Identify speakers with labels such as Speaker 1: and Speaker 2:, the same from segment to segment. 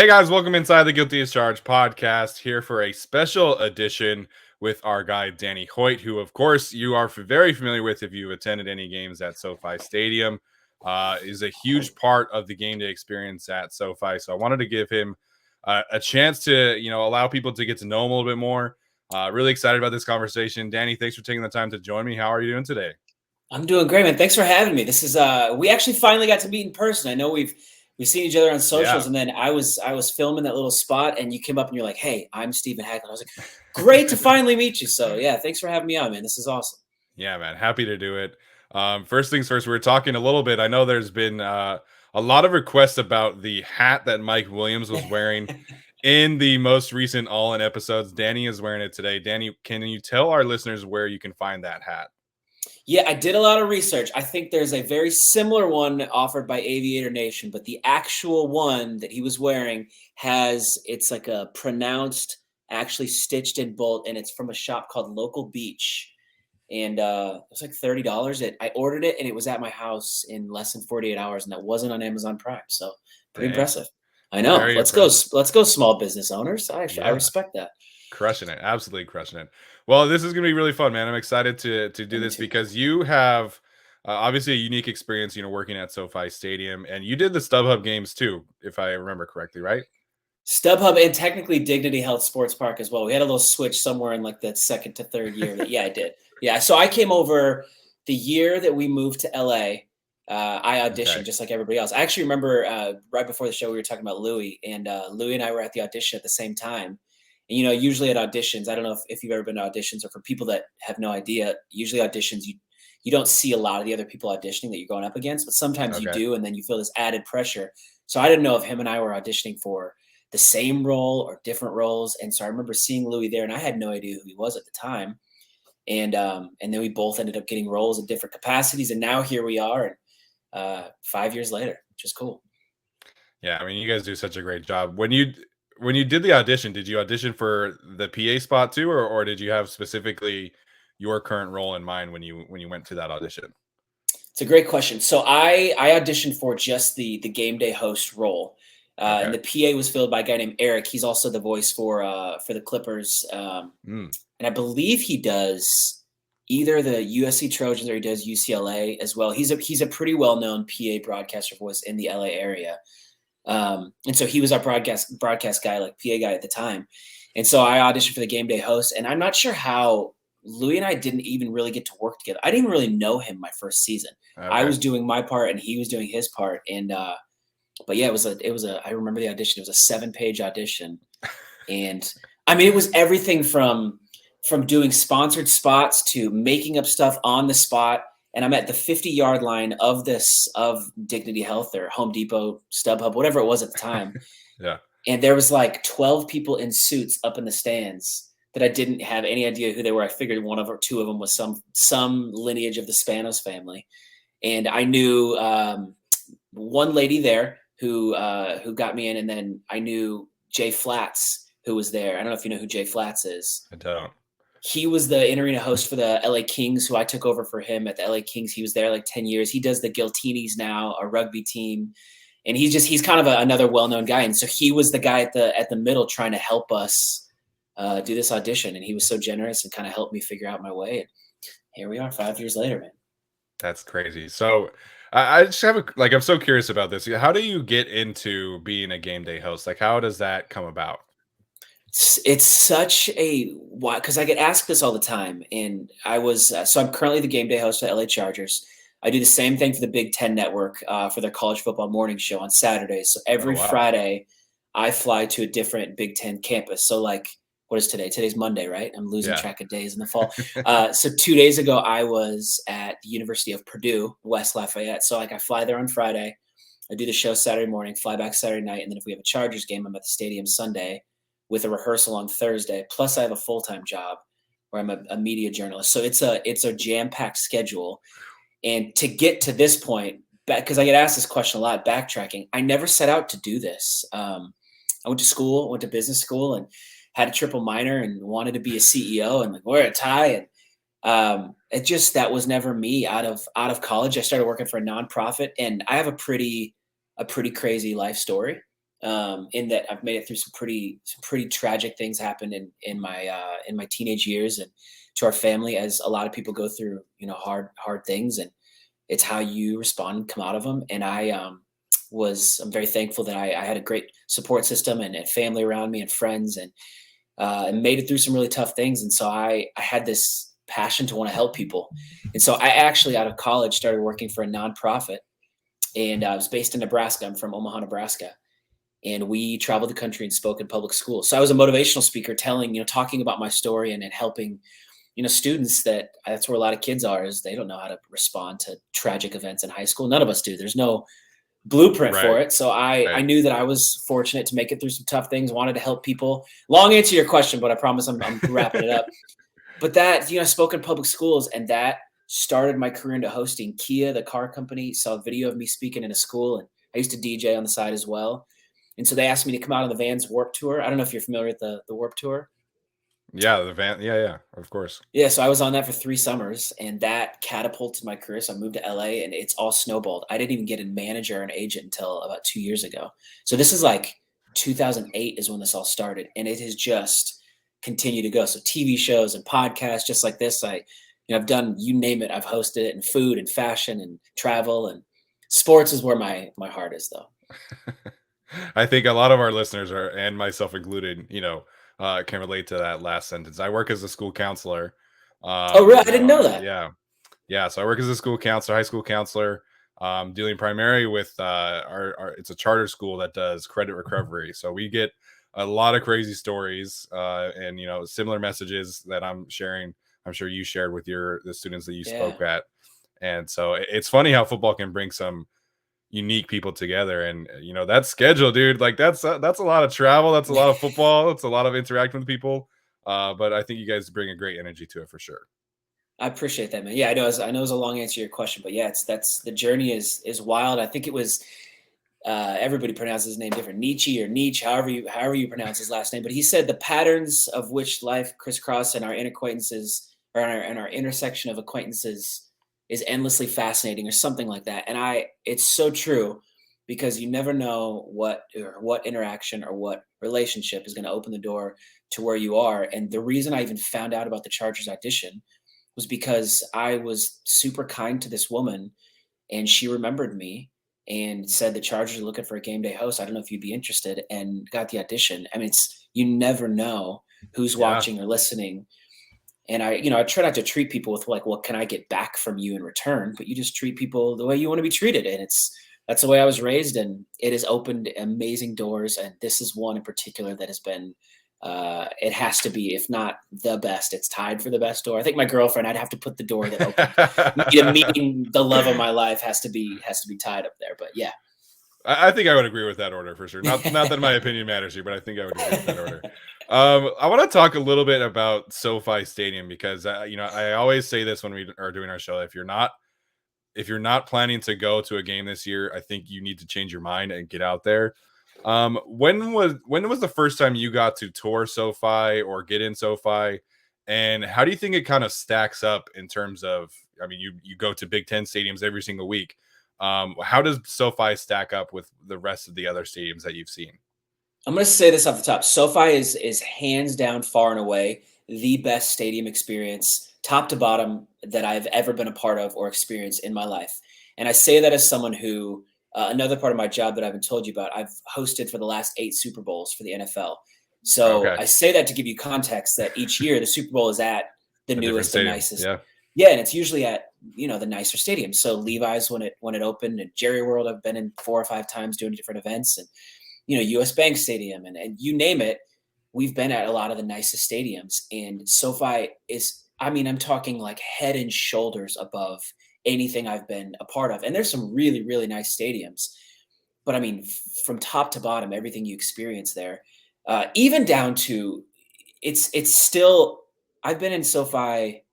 Speaker 1: Hey guys, welcome inside the Guilty as Charged podcast here for a special edition with our guy Danny Hoyt, who of course you are very familiar with if you attended any games at SoFi Stadium. Is a huge part of the game day experience at SoFi. So I wanted to give him a chance to, allow people to get to know him a little bit more. Really excited about this conversation. Danny, thanks for taking the time to join me. How are you doing today?
Speaker 2: I'm doing great, man. Thanks for having me. This is we actually finally got to meet in person. I know we've seen each other on socials,
Speaker 1: Yeah.
Speaker 2: and then I was filming that little spot, and you came up and you're like, "Hey, I'm Stephen Hackett." I was like, "Great to finally meet you." So yeah, thanks for having me on, man. This is awesome.
Speaker 1: Yeah, man. Happy to do it. First things first, we were talking a little bit. I know there's been a lot of requests about the hat that Mike Williams was wearing in the most recent All In episodes. Danny is wearing it today. Danny, can you tell our listeners where you can find that hat?
Speaker 2: Yeah, I did a lot of research. I think there's a very similar one offered by Aviator Nation, but the actual one that he was wearing it's like a pronounced, actually stitched in bolt, and it's from a shop called Local Beach. And it was like $30. I ordered it and it was at my house in less than 48 hours, and that wasn't on Amazon Prime. So pretty
Speaker 1: Dang.
Speaker 2: impressive. I know.
Speaker 1: Very
Speaker 2: Let's go.
Speaker 1: impressive.
Speaker 2: Let's go, small business owners. I
Speaker 1: Yeah.
Speaker 2: respect that.
Speaker 1: Crushing it. Absolutely crushing it. Well, this is going to be really fun, man. I'm excited to do this because you have obviously a unique experience, working at SoFi Stadium, and you did the StubHub games too, if I remember correctly, right?
Speaker 2: StubHub and technically Dignity Health Sports Park as well. We had a little switch somewhere in like the second to third year. Yeah, I did. Yeah, so I came over the year that we moved to LA. I auditioned just like everybody else. I actually remember right before the show we were talking about Louis, and Louis and I were at the audition at the same time. And usually at auditions, I don't know if you've ever been to auditions, or for people that have no idea, usually auditions you don't see a lot of the other people auditioning that you're going up against, but sometimes you do, and then you feel this added pressure. So I didn't know if him and I were auditioning for the same role or different roles. And so I remember seeing Louis there, and I had no idea who he was at the time. And then we both ended up getting roles in different capacities, and now here we are, 5 years later, which is cool.
Speaker 1: Yeah, I mean, you guys do such a great job. When you did the audition, did you audition for the PA spot too, or did you have specifically your current role in mind when you went to that audition?
Speaker 2: It's a great question. So I auditioned for just the game day host role. And the PA was filled by a guy named Eric. He's also the voice for the Clippers. And I believe he does either the USC Trojans or he does UCLA as well. He's a pretty well-known PA broadcaster voice in the LA area. And so he was our broadcast guy, like PA guy at the time. And so I auditioned for the game day host, and I'm not sure how Louis and I didn't even really get to work together. I didn't even really know him my first season. I was doing my part and he was doing his part. And but yeah, I remember the audition. It was a 7-page audition. And I mean, it was everything from doing sponsored spots to making up stuff on the spot. And I'm at the 50-yard line of Dignity Health or Home Depot, StubHub, whatever it was at the time.
Speaker 1: Yeah.
Speaker 2: And there was like 12 people in suits up in the stands that I didn't have any idea who they were. I figured one of or two of them was some lineage of the Spanos family. And I knew one lady there who got me in, and then I knew Jay Flats, who was there. I don't know if you know who Jay Flats is.
Speaker 1: I don't.
Speaker 2: He was the in-arena host for the LA Kings, who I took over for him at the LA Kings. He was there like 10 years. He does the Giltinis now, a rugby team. And he's kind of another well-known guy. And so he was the guy at the middle trying to help us do this audition. And he was so generous and kind of helped me figure out my way. And here we are 5 years later, man.
Speaker 1: That's crazy. So I just have I'm so curious about this. How do you get into being a game day host? Like, how does that come about?
Speaker 2: It's such because I get asked this all the time. And so I'm currently the game day host for LA Chargers. I do the same thing for the Big Ten Network for their college football morning show on Saturdays. So every Friday, I fly to a different Big Ten campus. So like, what is today? Today's Monday, right? I'm losing track of days in the fall. So 2 days ago, I was at the University of Purdue, West Lafayette. So like, I fly there on Friday. I do the show Saturday morning, fly back Saturday night. And then if we have a Chargers game, I'm at the stadium Sunday with a rehearsal on Thursday. Plus I have a full-time job where I'm a media journalist. So it's a jam-packed schedule. And to get to this point, because I get asked this question a lot, backtracking, I never set out to do this. I went to business school and had a triple minor and wanted to be a CEO and like wear a tie. And that was never me. Out of college, I started working for a nonprofit, and I have a pretty crazy life story. in that I've made it through some pretty tragic things happened in my teenage years, and to our family, as a lot of people go through, hard things, and it's how you respond and come out of them. And I'm very thankful that I had a great support system and family around me and friends, and made it through some really tough things. And so I had this passion to want to help people. And so I actually, out of college, started working for a nonprofit, and I was based in Nebraska. I'm from Omaha, Nebraska. And we traveled the country and spoke in public schools. So I was a motivational speaker, talking about my story and helping, students. That's where a lot of kids are, is they don't know how to respond to tragic events in high school. None of us do. There's no blueprint for it. So I knew that I was fortunate to make it through some tough things, wanted to help people. Long answer to your question, but I promise I'm wrapping it up. But that, I spoke in public schools, and that started my career into hosting. Kia, the car company, saw a video of me speaking in a school, and I used to DJ on the side as well. And so they asked me to come out on the Vans Warp Tour. I don't know if you're familiar with the Warp Tour.
Speaker 1: Yeah, the van. Yeah, of course.
Speaker 2: Yeah, so I was on that for 3 summers, and that catapulted my career. So I moved to LA, and it's all snowballed. I didn't even get a manager or an agent until about 2 years ago. So this is like 2008 is when this all started, and it has just continued to go. So TV shows and podcasts just like this. I've done, you name it, I've hosted it, and food and fashion and travel, and sports is where my heart is, though.
Speaker 1: I think a lot of our listeners and myself included, can relate to that last sentence. I work as a school counselor.
Speaker 2: Oh, really? I didn't know that.
Speaker 1: Yeah. So I work as a school counselor, high school counselor, dealing primarily with it's a charter school that does credit recovery. So we get a lot of crazy stories, and similar messages that I'm sharing. I'm sure you shared with the students that you spoke at. And so it's funny how football can bring some unique people together. And that schedule, dude, like that's a lot of travel, that's a lot of football, it's a lot of interacting with people, but I think you guys bring a great energy to it for sure.
Speaker 2: I appreciate that, man. Yeah, I know it was a long answer to your question, but yeah, that's the journey is wild. I think it was everybody pronounces his name different, Nietzsche or Nietzsche, however you pronounce his last name, but he said the patterns of which life crisscross and our inacquaintances, or our intersection of acquaintances, is endlessly fascinating, or something like that. And it's so true, because you never know what interaction or what relationship is going to open the door to where you are. And the reason I even found out about the Chargers audition was because I was super kind to this woman, and she remembered me and said the Chargers are looking for a game day host. I don't know if you'd be interested, and got the audition. I mean, you never know who's watching or listening. And I try not to treat people with like, what can I get back from you in return? But you just treat people the way you want to be treated. And that's the way I was raised, and it has opened amazing doors. And this is one in particular that has been, it has to be, if not the best, it's tied for the best door. I think my girlfriend, I'd have to put the door that opened meeting the love of my life has to be tied up there. But yeah.
Speaker 1: I think I would agree with that order for sure. Not that my opinion matters here, but I think I would agree with that order. I want to talk a little bit about SoFi Stadium, because I always say this when we are doing our show. If you're not planning to go to a game this year, I think you need to change your mind and get out there. When was the first time you got to tour SoFi or get in SoFi, and how do you think it kind of stacks up in terms of? I mean, you go to Big Ten stadiums every single week. How does SoFi stack up with the rest of the other stadiums that you've seen?
Speaker 2: I'm going to say this off the top. SoFi is hands down, far and away, the best stadium experience, top to bottom, that I've ever been a part of or experienced in my life. And I say that as someone who, another part of my job that I haven't told you about, I've hosted for the last 8 Super Bowls for the NFL. So I say that to give you context that each year the Super Bowl is at the newest and nicest. Yeah, and it's usually at the nicer stadiums. So Levi's when it opened, and Jerry World I've been in 4 or 5 times doing different events, and US Bank Stadium, and you name it, we've been at a lot of the nicest stadiums. And SoFi is, I mean, I'm talking like head and shoulders above anything I've been a part of. And there's some really, really nice stadiums, but I mean, from top to bottom, everything you experience there, even down to it's still, I've been in SoFi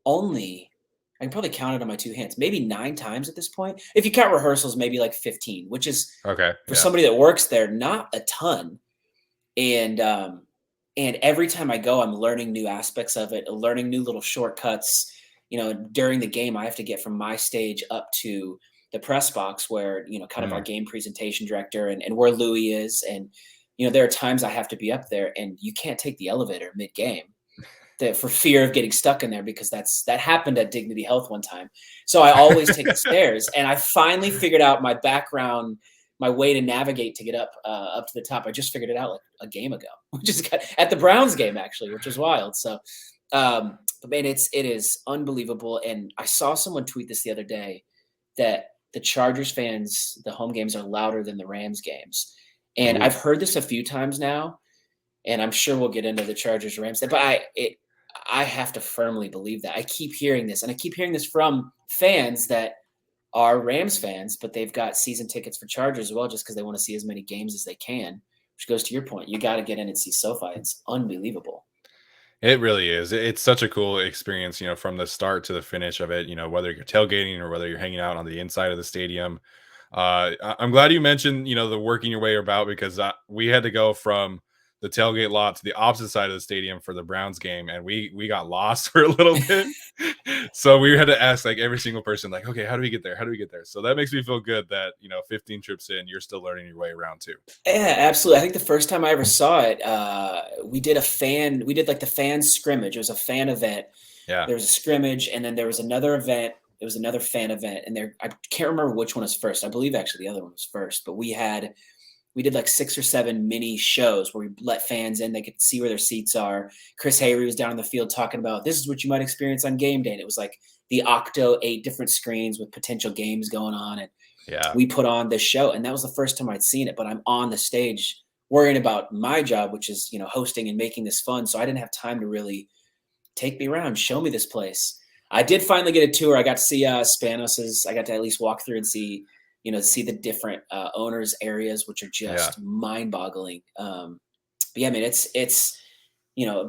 Speaker 2: only, I can probably count it on my 2 hands, maybe 9 times at this point. If you count rehearsals, maybe like 15, which is for somebody that works there, not a ton. And every time I go, I'm learning new aspects of it, learning new little shortcuts. During the game, I have to get from my stage up to the press box where, kind of our game presentation director and where Louis is. And, there are times I have to be up there and you can't take the elevator mid game for fear of getting stuck in there, because that happened at Dignity Health one time. So I always take the stairs, and I finally figured out my way to navigate to get up to the top. I just figured it out like a game ago, which is at the Browns game actually, which was wild. So, but man, it is unbelievable. And I saw someone tweet this the other day that the Chargers fans, the home games are louder than the Rams games. And I've heard this a few times now, and I'm sure we'll get into the Chargers Rams, but I have to firmly believe that. I keep hearing this, and I keep hearing this from fans that are Rams fans, but they've got season tickets for Chargers as well, just because they want to see as many games as they can, which goes to your point. You got to get in and see SoFi. It's unbelievable.
Speaker 1: It really is. It's such a cool experience, from the start to the finish of it, whether you're tailgating or whether you're hanging out on the inside of the stadium. I'm glad you mentioned, the working your way about, because we had to go from the tailgate lot to the opposite side of the stadium for the Browns game, and we got lost for a little bit. So we had to ask like every single person, like, okay, how do we get there? How do we get there? So that makes me feel good that 15 trips in, you're still learning your way around too.
Speaker 2: Yeah, absolutely. I think the first time I ever saw it, we did like the fan scrimmage. It was a fan event.
Speaker 1: Yeah.
Speaker 2: There was a scrimmage, and then there was another event. It was another fan event, and I can't remember which one was first. I believe actually the other one was first, but we did like 6 or 7 mini shows where we let fans in. They could see where their seats are. Chris Hayre was down in the field talking about, this is what you might experience on game day. And it was like the 8 different screens with potential games going on. And we put on this show, and that was the first time I'd seen it, but I'm on the stage worrying about my job, which is, hosting and making this fun. So I didn't have time to really take me around, show me this place. I did finally get a tour. I got to see Spanos's. I got to at least walk through and see the different owners areas, which are just mind-boggling. But yeah, I mean, it's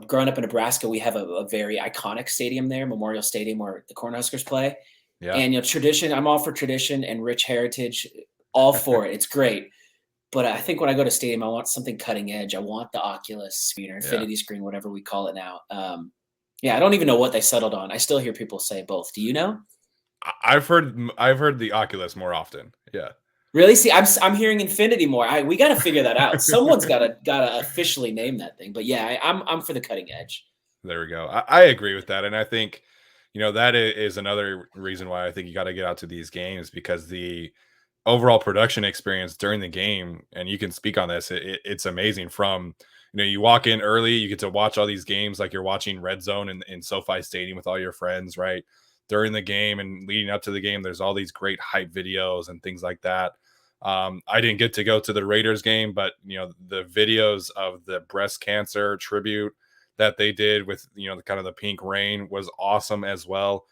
Speaker 2: growing up in Nebraska, we have a very iconic stadium there, Memorial Stadium, where the Cornhuskers play. Yeah. And tradition, I'm all for tradition and rich heritage, all for it. It's great. But I think when I go to stadium, I want something cutting edge. I want the Oculus screen or Infinity screen, whatever we call it now. I don't even know what they settled on. I still hear people say both. Do you know?
Speaker 1: I've heard the Oculus more often. Yeah.
Speaker 2: Really? See, I'm hearing Infinity more. We got to figure that out. Someone's got to officially name that thing. But yeah, I'm for the cutting edge.
Speaker 1: There we go. I agree with that, and I think that is another reason why I think you got to get out to these games, because the overall production experience during the game, and you can speak on this, it's amazing. From you walk in early, you get to watch all these games like you're watching Red Zone in SoFi Stadium with all your friends, right? During the game and leading up to the game, there's all these great hype videos and things like that. I didn't get to go to the Raiders game, but the videos of the breast cancer tribute that they did with kind of the pink rain was awesome as well.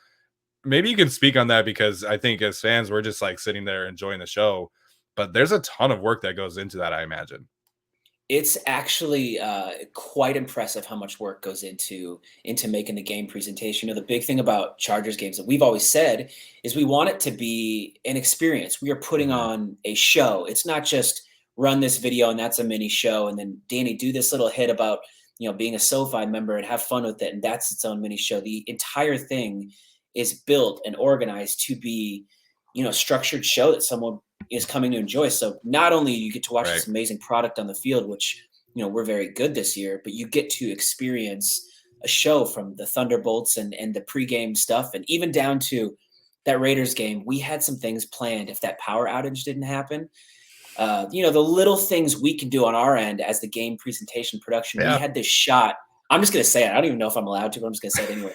Speaker 1: Maybe you can speak on that, because I think as fans, we're just like sitting there enjoying the show, but there's a ton of work that goes into that, I imagine.
Speaker 2: It's actually quite impressive how much work goes into making the game presentation. The big thing about Chargers games that we've always said is we want it to be an experience. We are putting on a show. It's not just run this video and that's a mini show, and then Danny, do this little hit about being a SoFi member and have fun with it, and that's its own mini show. The entire thing is built and organized to be a structured show that someone is coming to enjoy. So not only you get to watch this amazing product on the field, which we're very good this year, but you get to experience a show from the Thunderbolts and the pregame stuff, and even down to that Raiders game. We had some things planned if that power outage didn't happen. The little things we can do on our end as the game presentation production. We had this shot. I'm just going to say it. I don't even know if I'm allowed to, but I'm just going to say it anyway.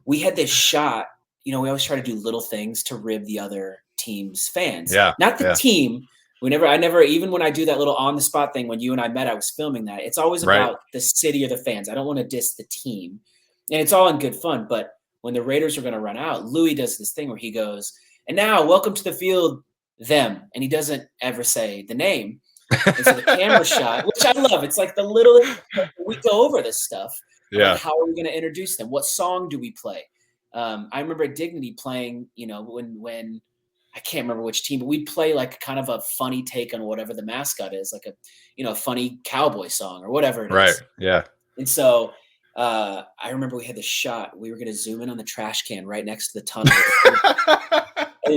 Speaker 2: We had this shot. We always try to do little things to rib the other team's fans. Not the team. I never, even when I do that little on the spot thing, when you and I met, I was filming that. It's always about the city or the fans. I don't want to diss the team, and it's all in good fun. But when the Raiders are going to run out, Louis does this thing where he goes, and now welcome to the field, them. And he doesn't ever say the name. And so the camera shot, which I love. It's like the little, we go over this stuff. Like, how are we going to introduce them? What song do we play? I remember at Dignity playing, when I can't remember which team, but we'd play like kind of a funny take on whatever the mascot is, like a funny cowboy song or whatever it is.
Speaker 1: Right. Yeah.
Speaker 2: And so I remember we had this shot. We were going to zoom in on the trash can right next to the tunnel.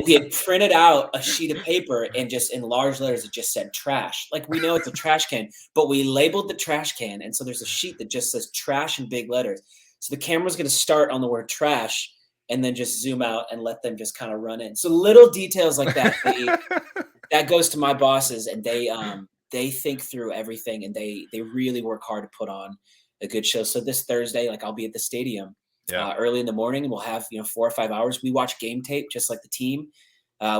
Speaker 2: we had printed out a sheet of paper and just in large letters, it just said trash. Like we know it's a trash can, but we labeled the trash can. And so there's a sheet that just says trash in big letters. So the camera's going to start on the word trash and then just zoom out and let them just kind of run in. So little details like that, that goes to my bosses, and they think through everything, and they really work hard to put on a good show. So this Thursday, like I'll be at the stadium early in the morning, and we'll have 4 or 5 hours. We watch game tape just like the team,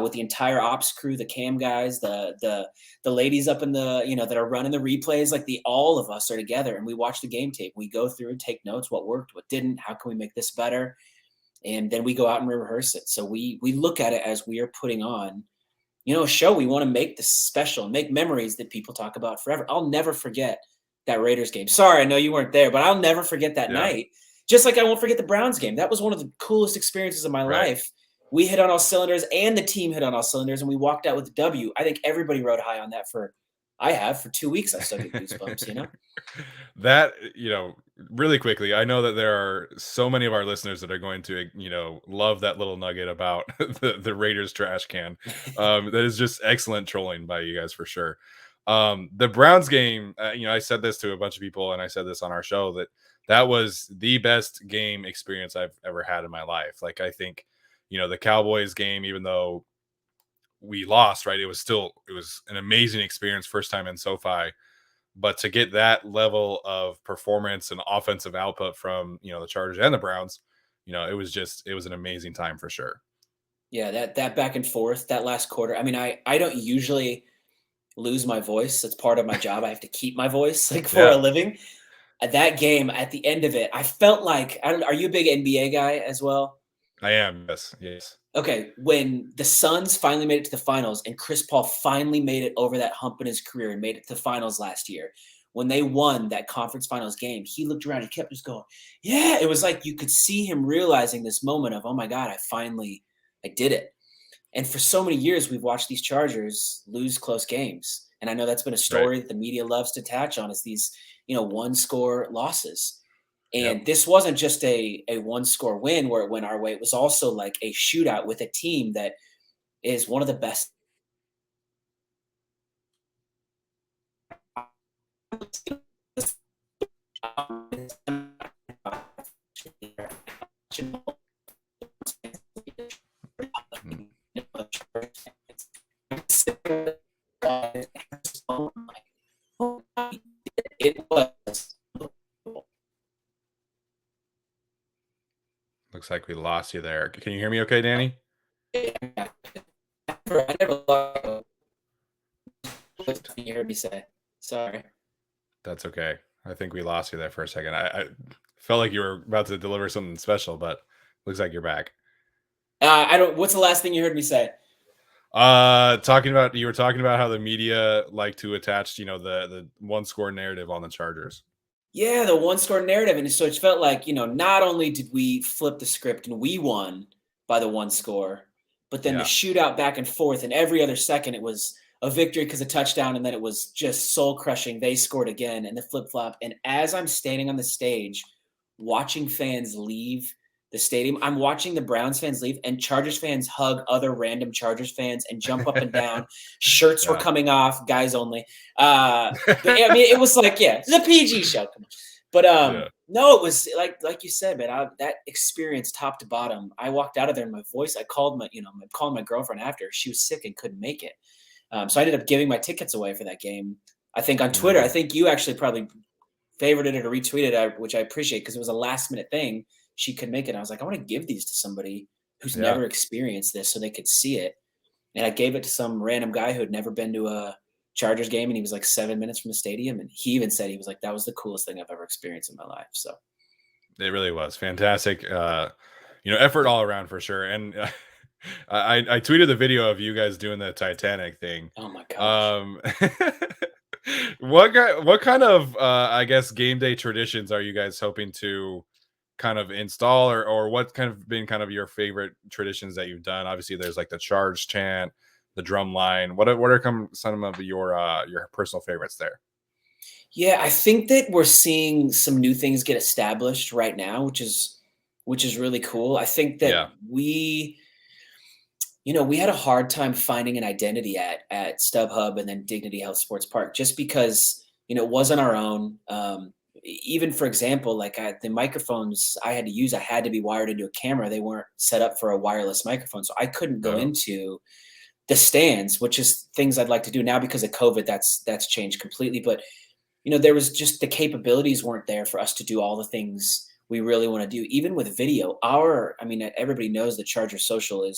Speaker 2: with the entire ops crew, the cam guys, the ladies up in the that are running the replays. Like all of us are together, and we watch the game tape. We go through and take notes, what worked, what didn't, how can we make this better, and then we go out and rehearse it. So we look at it as we are putting on a show. We want to make this special, make memories that people talk about forever. I'll never forget that Raiders game. Sorry, I know you weren't there, but I'll never forget that night. Just like I won't forget the Browns game. That was one of the coolest experiences of my life. We hit on all cylinders, and the team hit on all cylinders, and we walked out with the W. I think everybody rode high on that for 2 weeks. I still get goosebumps,
Speaker 1: That, really quickly, I know that there are so many of our listeners that are going to, love that little nugget about the Raiders trash can. That is just excellent trolling by you guys for sure. The Browns game, I said this to a bunch of people, and I said this on our show, that was the best game experience I've ever had in my life. Like, I think, the Cowboys game, even though we lost, right, it was an amazing experience, first time in SoFi. But to get that level of performance and offensive output from, the Chargers and the Browns, it was an amazing time for sure.
Speaker 2: Yeah, that back and forth, that last quarter. I mean, I don't usually lose my voice. That's part of my job. I have to keep my voice for a living. At that game, at the end of it, I felt like, are you a big NBA guy as well?
Speaker 1: I am. Yes.
Speaker 2: Okay, when the Suns finally made it to the finals and Chris Paul finally made it over that hump in his career and made it to the finals last year, when they won that conference finals game, he looked around, he kept just going, yeah. It was like you could see him realizing this moment of, oh my God, I did it. And for so many years, we've watched these Chargers lose close games. And I know that's been a story that the media loves to attach on, is these, one-score losses. And this wasn't just a one-score win where it went our way. It was also like a shootout with a team that is one of the best. It was.
Speaker 1: Looks like we lost you there. Can you hear me okay, Danny?
Speaker 2: I never lost. What you heard me say? Sorry.
Speaker 1: That's okay. I think we lost you there for a second. I felt like you were about to deliver something special, but looks like you're back.
Speaker 2: What's the last thing you heard me say?
Speaker 1: You were talking about how the media like to attach, the one score narrative on the Chargers.
Speaker 2: Yeah, the one-score narrative. And so it felt like, not only did we flip the script and we won by the one score, but then the shootout back and forth, and every other second it was a victory because of touchdown, and then it was just soul-crushing. They scored again, and the flip-flop. And as I'm standing on the stage watching fans leave the stadium, I'm watching the Browns fans leave, and Chargers fans hug other random Chargers fans and jump up and down. Shirts were coming off, guys only. But, I mean, it was like, it's a PG show. But no, it was like you said, man. That experience, top to bottom. I walked out of there, and my voice. I called my girlfriend after. She was sick and couldn't make it. So I ended up giving my tickets away for that game. I think on Twitter. I think you actually probably favorited it or retweeted it, which I appreciate because it was a last minute thing. She could make it. I was like, I want to give these to somebody who's never experienced this so they could see it. And I gave it to some random guy who had never been to a Chargers game, and he was like 7 minutes from the stadium. And he even said, he was like, that was the coolest thing I've ever experienced in my life. So
Speaker 1: it really was fantastic. Effort all around for sure. And I tweeted the video of you guys doing the Titanic thing.
Speaker 2: Oh my gosh.
Speaker 1: What kind of I guess game day traditions are you guys hoping to kind of install, or what kind of been kind of your favorite traditions that you've done? Obviously there's like the charge chant, the drum line. What are some of your personal favorites there?
Speaker 2: Yeah, I think that we're seeing some new things get established right now, which is really cool. I think that We had a hard time finding an identity at StubHub and then Dignity Health Sports Park, just because it wasn't our own. Even for example, like the microphones I had to use, I had to be wired into a camera. They weren't set up for a wireless microphone, so I couldn't go
Speaker 1: Oh,
Speaker 2: into the stands, which is things I'd like to do now because of COVID. That's changed completely. But there was just the capabilities weren't there for us to do all the things we really want to do. Even with video, everybody knows that Charger Social
Speaker 1: the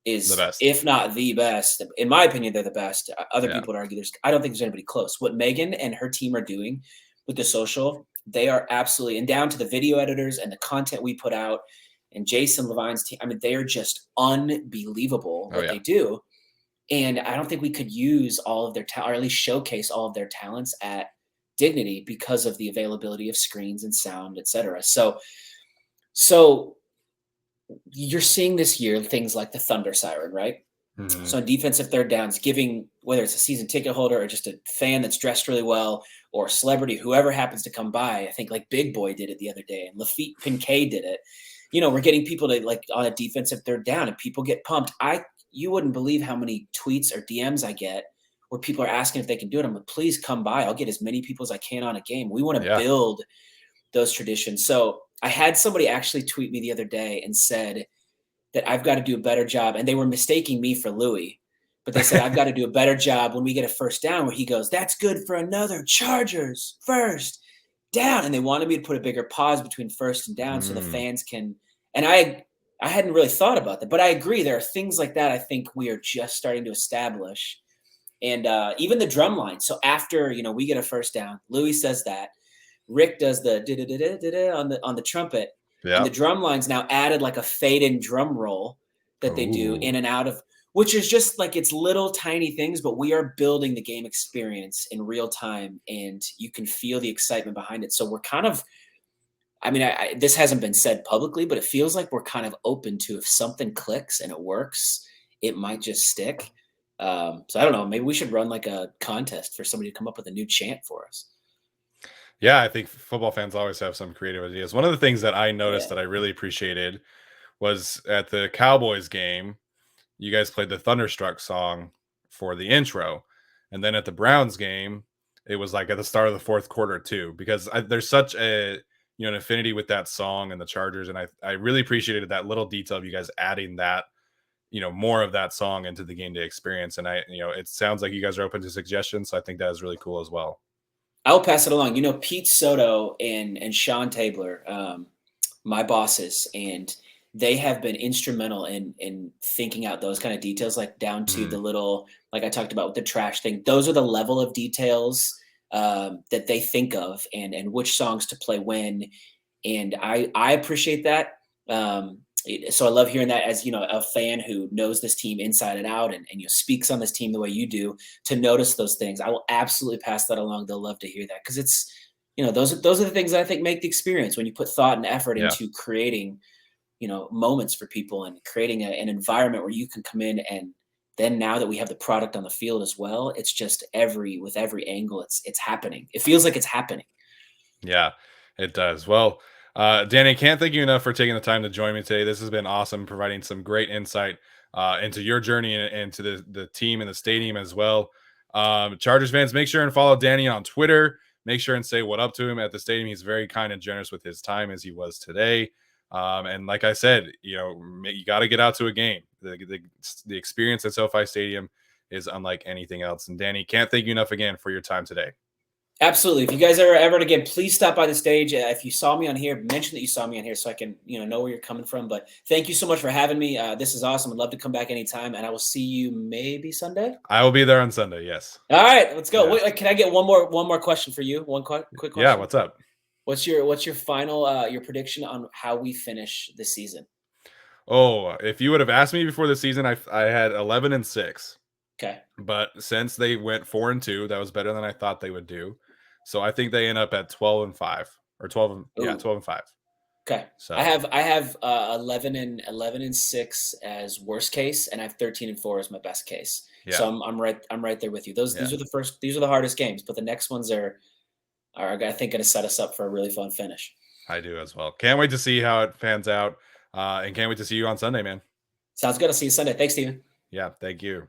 Speaker 2: is
Speaker 1: best.
Speaker 2: if not the best. In my opinion, they're the best. Other
Speaker 1: Yeah.
Speaker 2: people would argue I don't think there's anybody close. What Megan and her team are doing with the social, they are absolutely, and down to the video editors and the content we put out, and Jason Levine's team. I mean, they are just unbelievable
Speaker 1: Oh
Speaker 2: what
Speaker 1: yeah.
Speaker 2: they do. And I don't think we could use all of their talent, or at least showcase all of their talents at Dignity because of the availability of screens and sound, et cetera. So you're seeing this year things like the Thunder Siren, right?
Speaker 1: Hmm.
Speaker 2: So on defensive third downs, giving, whether it's a season ticket holder or just a fan that's dressed really well, or a celebrity, whoever happens to come by. I think like Big Boy did it the other day, and Lafitte Pincay did it. We're getting people to, like, on a defensive third down, and people get pumped. You wouldn't believe how many tweets or DMs I get where people are asking if they can do it. I'm like, please come by. I'll get as many people as I can on a game. We want to
Speaker 1: Yeah.
Speaker 2: build those traditions. So I had somebody actually tweet me the other day and said that I've got to do a better job. And they were mistaking me for Louis, but they said I've got to do a better job when we get a first down, where he goes, "That's good for another Chargers first down." And they wanted me to put a bigger pause between first and down so the
Speaker 1: Mm.
Speaker 2: fans can. And I hadn't really thought about that, but I agree. There are things like that I think we are just starting to establish. And even the drum line. So after we get a first down, Louis says that. Rick does the on the trumpet, and the
Speaker 1: Yep.
Speaker 2: drum line's now added like a fade in drum roll that they do
Speaker 1: Oh.
Speaker 2: in and out of, which is just like, it's little tiny things, but we are building the game experience in real time, and you can feel the excitement behind it. So we're kind of, this hasn't been said publicly, but it feels like we're kind of open to, if something clicks and it works, it might just stick. So I don't know. Maybe we should run like a contest for somebody to come up with a new chant for us.
Speaker 1: Yeah, I think football fans always have some creative ideas. One of the things that I noticed
Speaker 2: Yeah.
Speaker 1: that I really appreciated was at the Cowboys game, you guys played the Thunderstruck song for the intro. And then at the Browns game, it was like at the start of the fourth quarter too, because there's such a an affinity with that song and the Chargers, and I really appreciated that little detail of you guys adding that more of that song into the game day experience. And it sounds like you guys are open to suggestions, so I think that is really cool as well.
Speaker 2: I'll pass it along. Pete Soto and Sean Tabler, my bosses, and they have been instrumental in thinking out those kind of details, like down to
Speaker 1: Mhm.
Speaker 2: the little, like I talked about with the trash thing. Those are the level of details that they think of, and which songs to play when. And I appreciate that. So I love hearing that, as a fan who knows this team inside and out, and speaks on this team the way you do, to notice those things. I will absolutely pass that along. They'll love to hear that, because it's those are the things that I think make the experience, when you put thought and effort
Speaker 1: Yeah.
Speaker 2: into creating moments for people, and creating an environment where you can come in. And then, now that we have the product on the field as well, it's just with every angle, it's happening. It feels like it's happening.
Speaker 1: Yeah, it does. Well, Danny, can't thank you enough for taking the time to join me today. This has been awesome, providing some great insight into your journey and to the team and the stadium as well. Chargers fans, make sure and follow Danny on Twitter. Make sure and say what up to him at the stadium. He's very kind and generous with his time, as he was today. And like I said, you got to get out to a game. The experience at SoFi Stadium is unlike anything else. And Danny, can't thank you enough again for your time today.
Speaker 2: Absolutely. If you guys are ever again, please stop by the stage. If you saw me on here, mention that you saw me on here, so I can know where you're coming from. But thank you so much for having me. This is awesome. I'd love to come back anytime, and I will see you maybe Sunday.
Speaker 1: I will be there on Sunday. Yes.
Speaker 2: All right, let's go.
Speaker 1: Yes.
Speaker 2: Wait, can I get one more question for you? Quick
Speaker 1: Yeah.
Speaker 2: question.
Speaker 1: What's up?
Speaker 2: What's your final your prediction on how we finish this season?
Speaker 1: Oh, if you would have asked me before the season, I had 11-6,
Speaker 2: Okay.
Speaker 1: but since they went 4-2, that was better than I thought they would do. So I think they end up at 12-5 or
Speaker 2: Ooh.
Speaker 1: 12-5.
Speaker 2: Okay. I
Speaker 1: So
Speaker 2: have 11-6 as worst case, and I have 13-4 as my best case.
Speaker 1: yeah,
Speaker 2: So I'm right there with you.
Speaker 1: yeah,
Speaker 2: These are the hardest games, but the next ones are I think going to set us up for a really fun finish.
Speaker 1: I do as well. Can't wait to see how it pans out, and can't wait to see you on Sunday, man.
Speaker 2: Sounds good. I'll see you Sunday. Thanks, Steven.
Speaker 1: Yeah, thank you.